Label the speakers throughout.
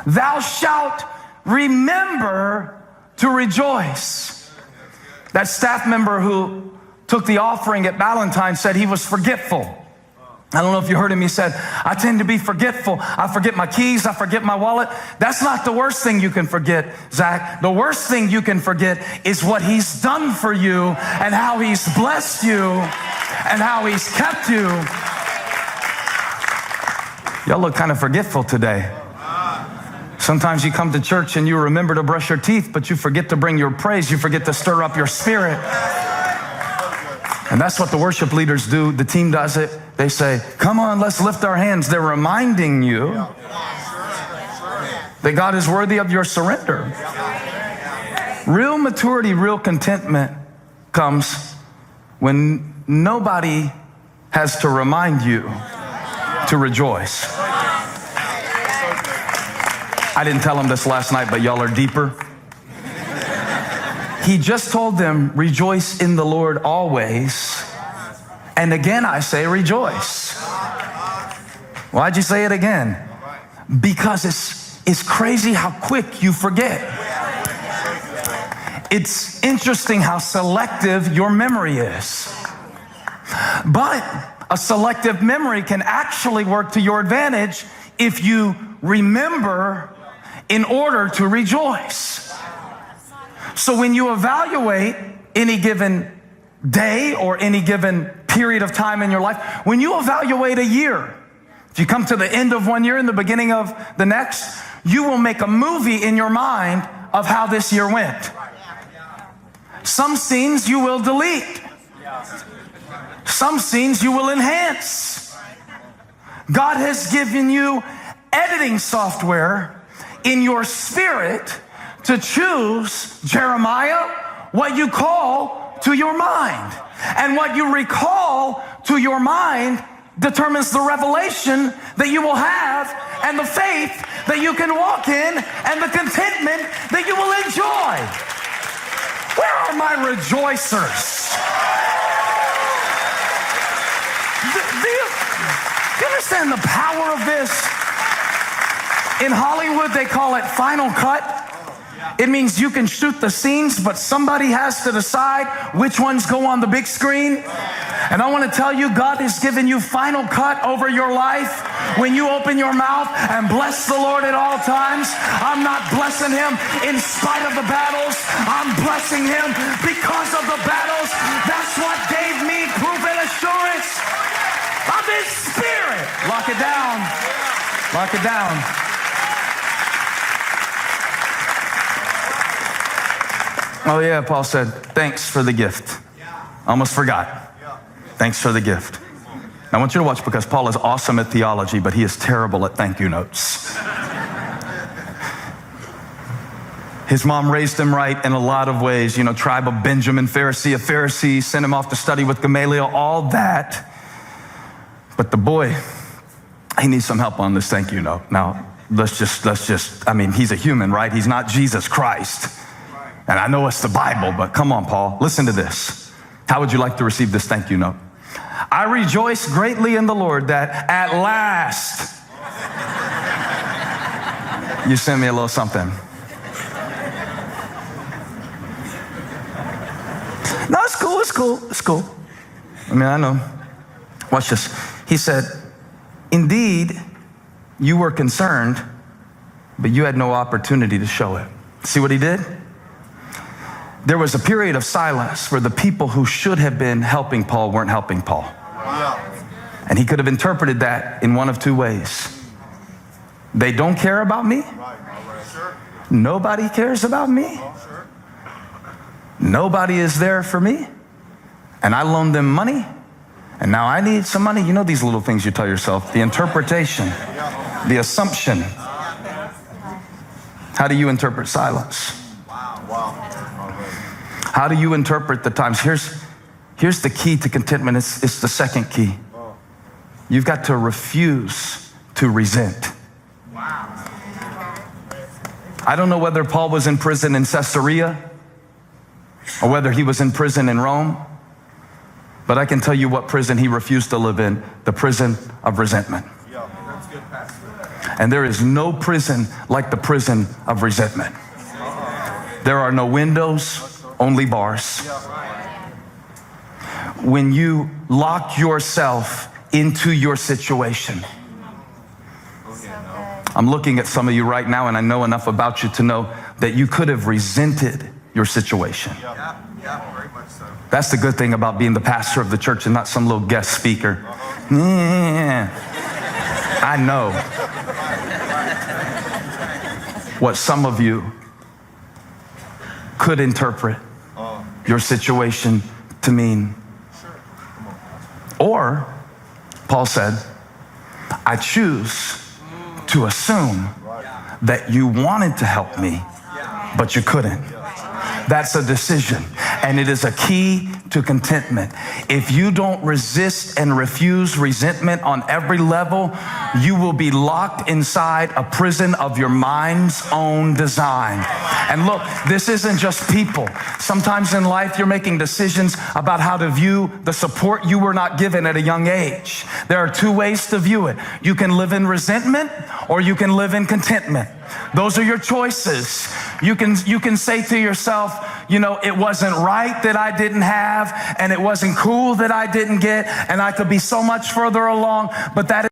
Speaker 1: thou shalt remember to rejoice. That staff member who took the offering at Valentine's said he was forgetful. I don't know if you heard him. He said, I tend to be forgetful. I forget my keys. I forget my wallet. That's not the worst thing you can forget, Zach. The worst thing you can forget is what he's done for you and how he's blessed you and how he's kept you. Y'all look kind of forgetful today. Sometimes you come to church and you remember to brush your teeth, but you forget to bring your praise. You forget to stir up your spirit. And that's what the worship leaders do. The team does it. They say, come on, let's lift our hands. They're reminding you that God is worthy of your surrender. Real maturity, real contentment comes when nobody has to remind you to rejoice. I didn't tell them this last night, but y'all are deeper. He just told them, rejoice in the Lord always. And again, I say rejoice. Why'd you say it again? Because it's crazy how quick you forget. It's interesting how selective your memory is. But a selective memory can actually work to your advantage if you remember in order to rejoice. So when you evaluate any given day or any given period of time in your life, when you evaluate a year, if you come to the end of one year and the beginning of the next, you will make a movie in your mind of how this year went. Some scenes you will delete. Some scenes you will enhance. God has given you editing software in your spirit to choose, Jeremiah, what you call to your mind. And what you recall to your mind determines the revelation that you will have and the faith that you can walk in and the contentment that you will enjoy. Where are my rejoicers? Do you understand the power of this? In Hollywood, they call it final cut. It means you can shoot the scenes, but somebody has to decide which ones go on the big screen. And I want to tell you, God has given you final cut over your life. When you open your mouth and bless the Lord at all times, I'm not blessing him in spite of the battles. I'm blessing him because of the battles. That's what gave me proof and assurance of his spirit. Lock it down. Lock it down. Oh yeah, Paul said, thanks for the gift. Almost forgot. Thanks for the gift. Now I want you to watch, because Paul is awesome at theology, but he is terrible at thank you notes. His mom raised him right in a lot of ways. You know, tribe of Benjamin, Pharisee of Pharisees, sent him off to study with Gamaliel, all that. But the boy, he needs some help on this thank you note. Now, let's just, I mean, he's a human, right? He's not Jesus Christ. And I know it's the Bible, but come on, Paul, listen to this. How would you like to receive this thank you note? I rejoice greatly in the Lord that at last you sent me a little something. No, it's cool, it's cool, it's cool. I mean, I know. Watch this. He said, indeed, you were concerned, but you had no opportunity to show it. See what he did? There was a period of silence where the people who should have been helping Paul weren't helping Paul. And he could have interpreted that in one of two ways. They don't care about me. Nobody cares about me. Nobody is there for me. And I loaned them money. And now I need some money. You know these little things you tell yourself. The interpretation. The assumption. How do you interpret silence? How do you interpret the times? Here's the key to contentment. It's the second key. You've got to refuse to resent. I don't know whether Paul was in prison in Caesarea or whether he was in prison in Rome, but I can tell you what prison he refused to live in, the prison of resentment. And there is no prison like the prison of resentment. There are no windows, only bars. When you lock yourself into your situation, I'm looking at some of you right now, and I know enough about you to know that you could have resented your situation.
Speaker 2: Very much so.
Speaker 1: That's the good thing about being the pastor of the church and not some little guest speaker. I know what some of you could interpret your situation to mean. Or, Paul said, I choose to assume that you wanted to help me, but you couldn't. That's a decision, and it is a key to contentment. If you don't resist and refuse resentment on every level, you will be locked inside a prison of your mind's own design. And look, this isn't just people. Sometimes in life, you're making decisions about how to view the support you were not given at a young age. There are two ways to view it. You can live in resentment, or you can live in contentment. Those are your choices. You can say to yourself, you know, it wasn't right that I didn't have, and it wasn't cool that I didn't get, and I could be so much further along, but that is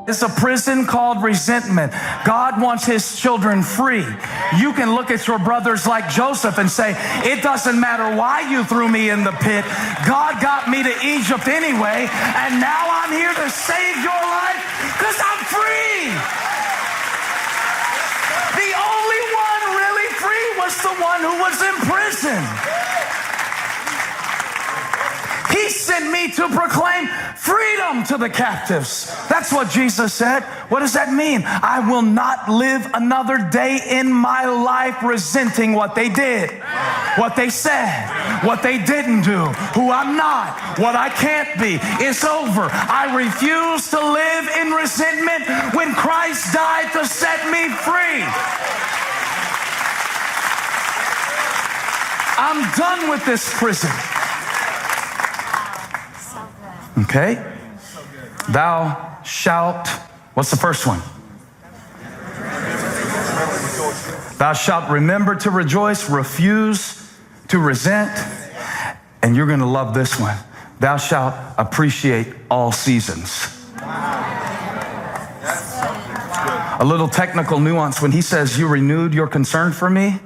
Speaker 1: It's a prison called resentment. God wants his children free. You can look at your brothers like Joseph and say, it doesn't matter why you threw me in the pit. God got me to Egypt anyway, and now I'm here to save your life because I'm free. The only one really free was the one who was in prison. He sent me to proclaim freedom to the captives. That's what Jesus said. What does that mean? I will not live another day in my life resenting what they did, what they said, what they didn't do, who I'm not, what I can't be. It's over. I refuse to live in resentment when Christ died to set me free. I'm done with this prison. Okay? Thou shalt, what's the first one? Thou shalt remember to rejoice, refuse to resent, and you're going to love this one. Thou shalt appreciate all seasons. A little technical nuance. When he says you renewed your concern for me,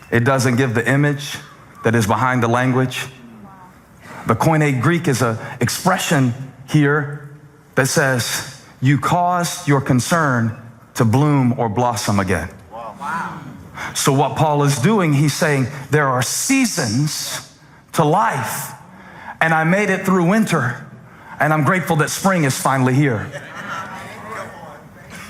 Speaker 1: it doesn't give the image that is behind the language. The Koine Greek is an expression here that says you caused your concern to bloom or blossom again. Wow. So what Paul is doing, he's saying there are seasons to life, and I made it through winter, and I'm grateful that spring is finally here.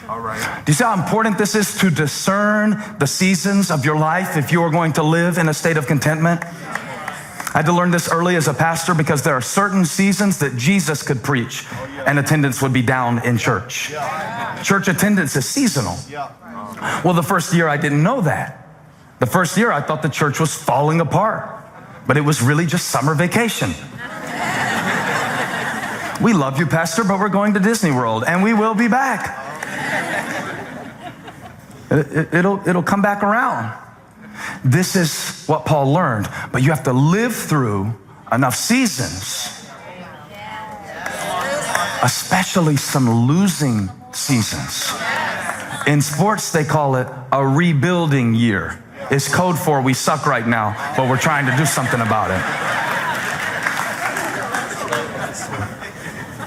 Speaker 1: All right. Do you see how important this is to discern the seasons of your life if you are going to live in a state of contentment? I had to learn this early as a pastor because there are certain seasons that Jesus could preach and attendance would be down in church. Church attendance is seasonal. Well, the first year I didn't know that. The first year I thought the church was falling apart, but it was really just summer vacation. We love you, Pastor, but we're going to Disney World and we will be back. It'll come back around. This is what Paul learned, but you have to live through enough seasons, especially some losing seasons. In sports, they call it a rebuilding year. It's code for we suck right now, but we're trying to do something about it.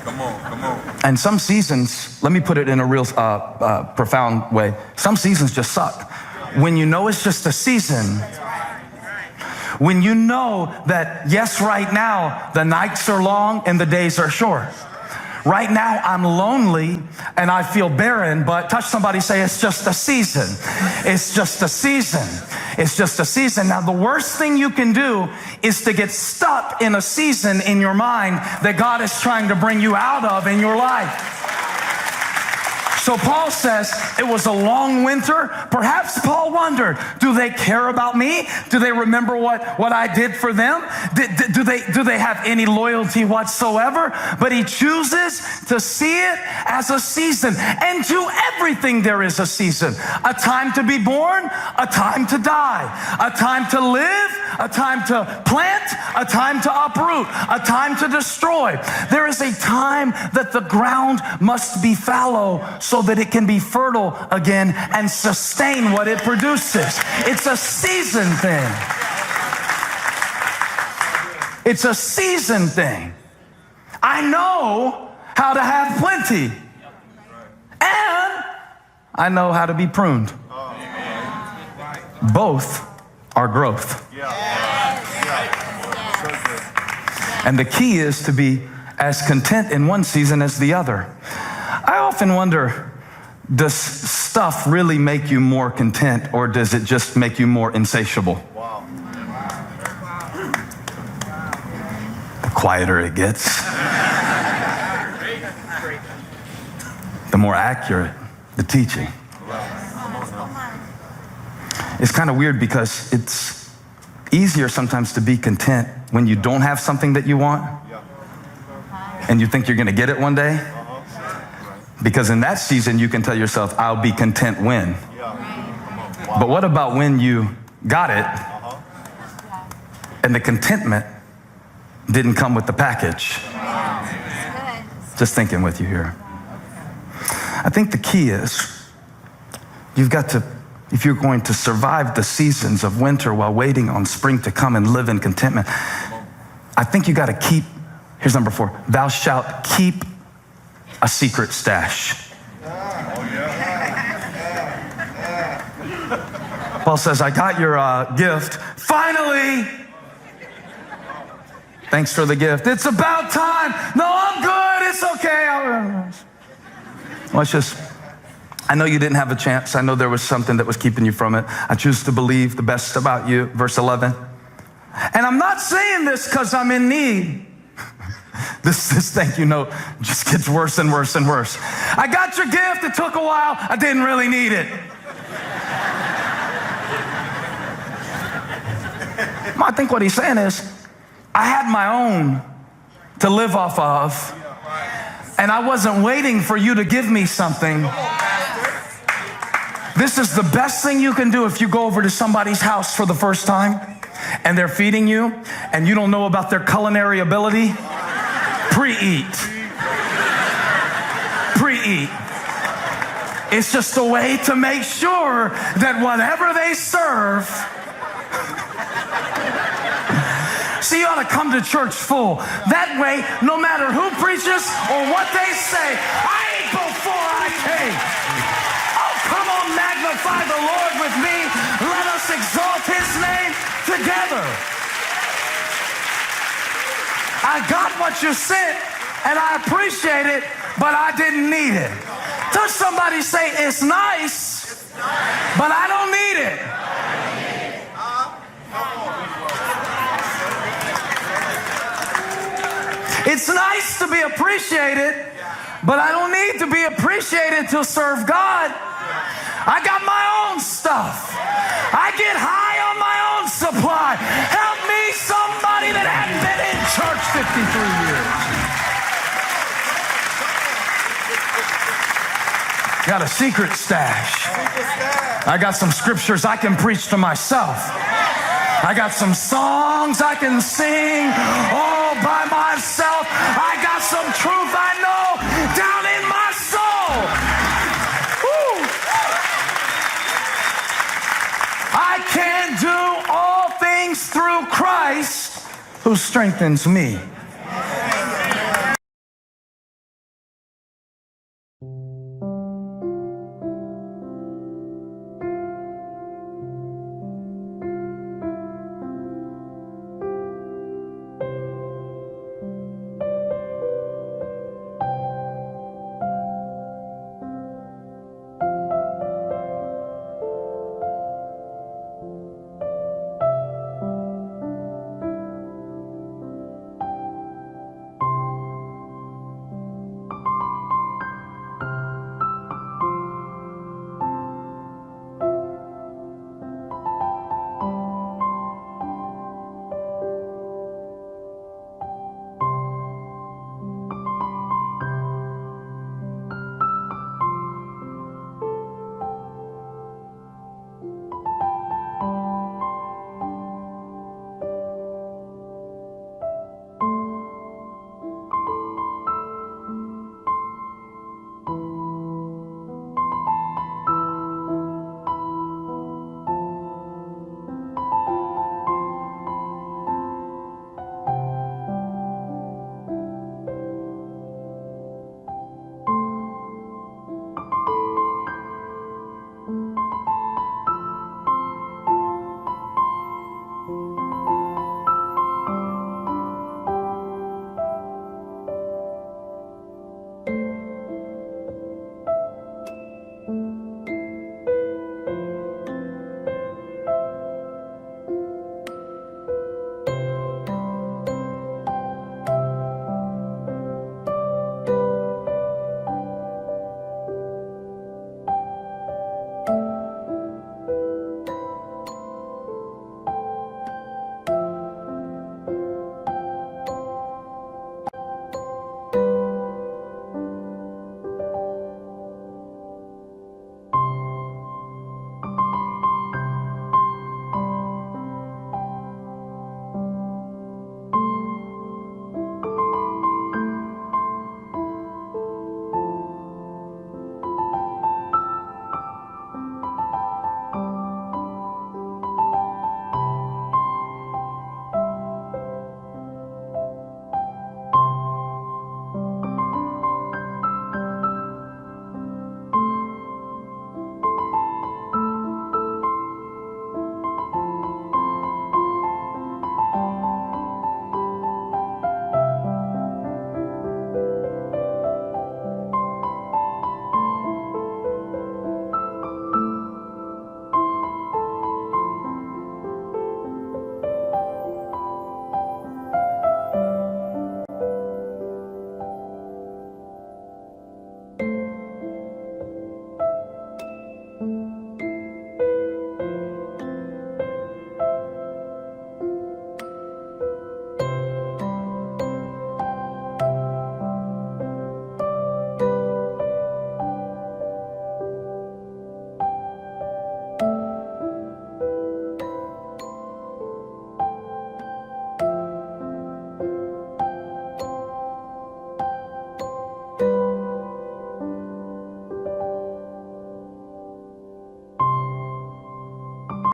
Speaker 1: Come on. And some seasons, let me put it in a real profound way, some seasons just suck. When you know it's just a season, when you know that, yes, right now, the nights are long and the days are short. Right now, I'm lonely and I feel barren, but touch somebody, say, it's just a season. It's just a season. It's just a season. Now, the worst thing you can do is to get stuck in a season in your mind that God is trying to bring you out of in your life. So Paul says it was a long winter. Perhaps Paul wondered, do they care about me? Do they remember what I did for them? Do they have any loyalty whatsoever? But he chooses to see it as a season. And to everything there is a season. A time to be born, a time to die. A time to live, a time to plant, a time to uproot, a time to destroy. There is a time that the ground must be fallow so that it can be fertile again and sustain what it produces. It's a season thing. It's a season thing. I know how to have plenty, and I know how to be pruned. Both are growth. And the key is to be as content in one season as the other. I often wonder, does stuff really make you more content, or does it just make you more insatiable? Wow. The quieter it gets, the more accurate the teaching. It's kind of weird because it's easier sometimes to be content when you don't have something that you want and you think you're going to get it one day. Because in that season, you can tell yourself, I'll be content when. But what about when you got it and the contentment didn't come with the package? Just thinking with you here. I think the key is you've got to, if you're going to survive the seasons of winter while waiting on spring to come and live in contentment, I think you got to keep, here's number 4, thou shalt keep a secret stash. Paul says, I got your gift. Finally! Thanks for the gift. It's about time. No, I'm good. It's okay. Let's just, I know you didn't have a chance. I know there was something that was keeping you from it. I choose to believe the best about you. Verse 11. And I'm not saying this because I'm in need. This thank you note just gets worse and worse and worse. I got your gift. It took a while. I didn't really need it. I think what he's saying is, I had my own to live off of, and I wasn't waiting for you to give me something. This is the best thing you can do if you go over to somebody's house for the first time, and they're feeding you, and you don't know about their culinary ability. Pre-eat. Pre-eat. It's just a way to make sure that whatever they serve, see, you ought to come to church full. That way, no matter who preaches or what they say, I ate before I came. Oh, come on, magnify the Lord with me. Let us exalt his name together. I got what you sent, and I appreciate it, but I didn't need it. Touch somebody, say, it's nice, but I don't need it. It's nice to be appreciated, but I don't need to be appreciated to serve God. I got my own stuff. I get high on my own supply. Help me, somebody that hadn't been in church 53 years. Got a secret stash. I got some scriptures I can preach to myself. I got some songs I can sing all by myself. I got some truth I know down in my soul. Woo. I can do all things through Christ who strengthens me.